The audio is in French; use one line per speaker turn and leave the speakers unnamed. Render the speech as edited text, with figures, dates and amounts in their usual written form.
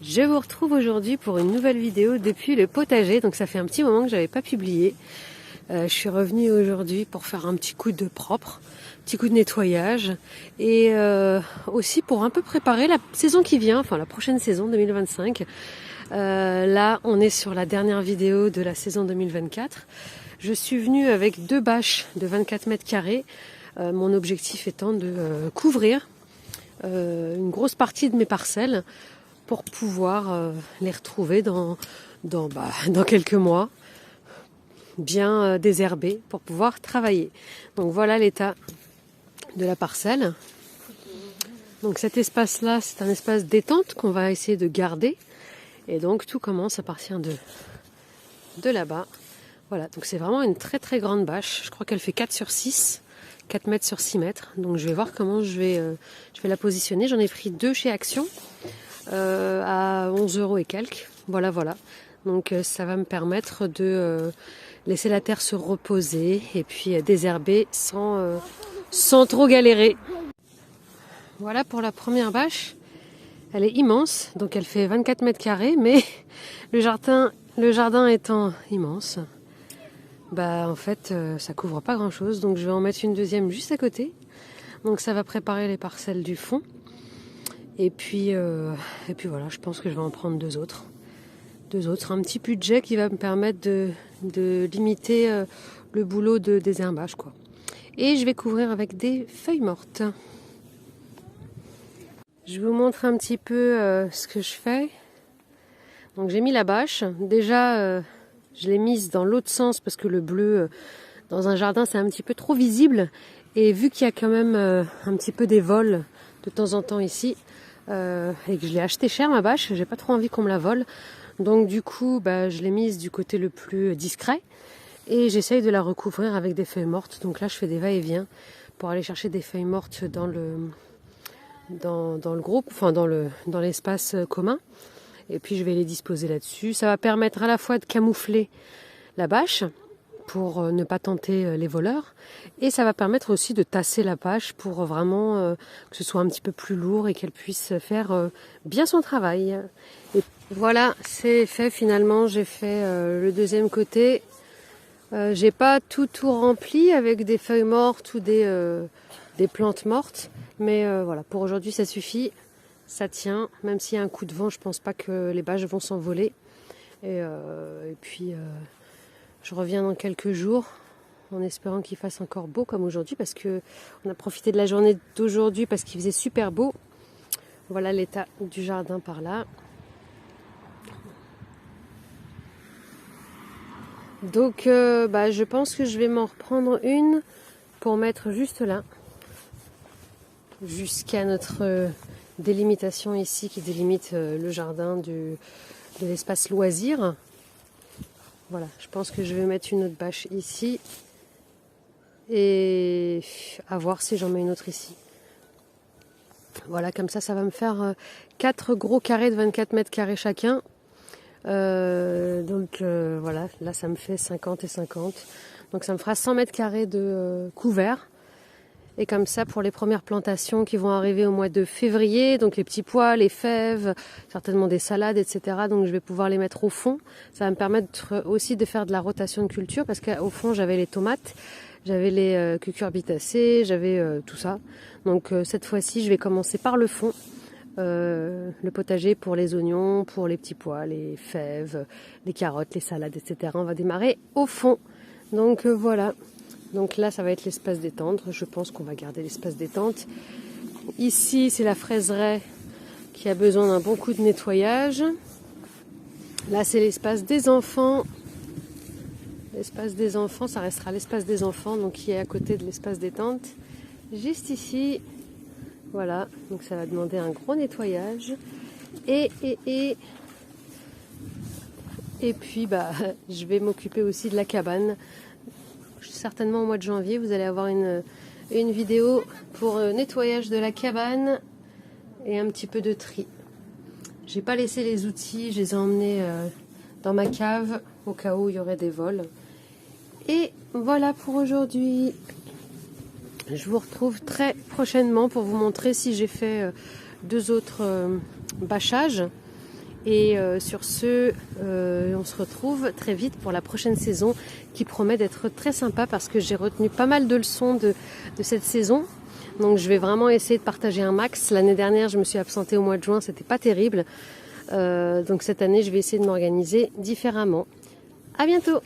Je vous retrouve aujourd'hui pour une nouvelle vidéo depuis le potager. Donc ça fait un petit moment que j'avais pas publié. Je suis revenue aujourd'hui pour faire un petit coup de propre, un petit coup de nettoyage et aussi pour un peu préparer la saison qui vient, enfin la prochaine saison 2025. Là on est sur la dernière vidéo de la saison 2024. Je suis venue avec 2 bâches de 24 mètres carrés. Mon objectif étant de couvrir une grosse partie de mes parcelles pour pouvoir les retrouver dans quelques mois, bien désherbées, pour pouvoir travailler. Donc voilà l'état de la parcelle. Donc cet espace-là, c'est un espace détente qu'on va essayer de garder. Et donc tout commence à partir de là-bas. Voilà, donc c'est vraiment une très très grande bâche. Je crois qu'elle fait 4 sur 6, 4 mètres sur 6 mètres. Donc je vais voir comment je vais la positionner. J'en ai pris 2 chez Action. À 11 € et quelques. Voilà. Donc ça va me permettre de laisser la terre se reposer et puis désherber sans trop galérer. Voilà pour la première bâche. Elle est immense, donc elle fait 24 mètres carrés, mais le jardin étant immense, en fait ça couvre pas grand chose. Donc je vais en mettre une deuxième juste à côté. Donc ça va préparer les parcelles du fond. Et puis voilà, je pense que je vais en prendre 2 autres. Un petit budget qui va me permettre de limiter le boulot de désherbage, quoi. Et je vais couvrir avec des feuilles mortes. Je vous montre un petit peu ce que je fais. Donc j'ai mis la bâche. Déjà, je l'ai mise dans l'autre sens parce que le bleu dans un jardin c'est un petit peu trop visible. Et vu qu'il y a quand même un petit peu des vols de temps en temps ici, et que je l'ai acheté cher ma bâche, j'ai pas trop envie qu'on me la vole. Donc du coup, je l'ai mise du côté le plus discret et j'essaye de la recouvrir avec des feuilles mortes. Donc là, je fais des va-et-vient pour aller chercher des feuilles mortes dans le groupe, enfin dans l'espace commun. Et puis je vais les disposer là-dessus. Ça va permettre à la fois de camoufler la bâche pour ne pas tenter les voleurs. Et ça va permettre aussi de tasser la bâche pour vraiment que ce soit un petit peu plus lourd et qu'elle puisse faire bien son travail. Et voilà, c'est fait finalement. J'ai fait le deuxième côté. J'ai pas tout rempli avec des feuilles mortes ou des plantes mortes. Mais voilà, pour aujourd'hui ça suffit. Ça tient. Même s'il y a un coup de vent, je pense pas que les bâches vont s'envoler. Et puis... je reviens dans quelques jours en espérant qu'il fasse encore beau comme aujourd'hui parce que on a profité de la journée d'aujourd'hui parce qu'il faisait super beau. Voilà l'état du jardin par là. Donc je pense que je vais m'en reprendre une pour mettre juste là jusqu'à notre délimitation ici qui délimite le jardin de l'espace loisir. Voilà, je pense que je vais mettre une autre bâche ici et à voir si j'en mets une autre ici. Voilà, comme ça va me faire 4 gros carrés de 24 mètres carrés chacun. Voilà, là ça me fait 50 et 50. Donc ça me fera 100 mètres carrés de couvert. Et comme ça, pour les premières plantations qui vont arriver au mois de février, donc les petits pois, les fèves, certainement des salades, etc. Donc je vais pouvoir les mettre au fond. Ça va me permettre aussi de faire de la rotation de culture parce qu'au fond, j'avais les tomates, j'avais les cucurbitacées, j'avais tout ça. Donc cette fois-ci, je vais commencer par le fond. Le potager pour les oignons, pour les petits pois, les fèves, les carottes, les salades, etc. On va démarrer au fond. Donc voilà. Donc là, ça va être l'espace détente. Je pense qu'on va garder l'espace détente. Ici, c'est la fraiseraie qui a besoin d'un bon coup de nettoyage. Là, c'est l'espace des enfants. L'espace des enfants, ça restera l'espace des enfants, donc qui est à côté de l'espace détente. Juste ici. Voilà, donc ça va demander un gros nettoyage. Et puis, je vais m'occuper aussi de la cabane. Certainement au mois de janvier, vous allez avoir une vidéo pour nettoyage de la cabane et un petit peu de tri. J'ai pas laissé les outils, je les ai emmenés dans ma cave au cas où il y aurait des vols. Et voilà pour aujourd'hui. Je vous retrouve très prochainement pour vous montrer si j'ai fait 2 autres bâchages Et sur ce, on se retrouve très vite pour la prochaine saison qui promet d'être très sympa parce que j'ai retenu pas mal de leçons de cette saison. Donc je vais vraiment essayer de partager un max. L'année dernière, je me suis absentée au mois de juin, c'était pas terrible. Donc cette année, je vais essayer de m'organiser différemment. À bientôt!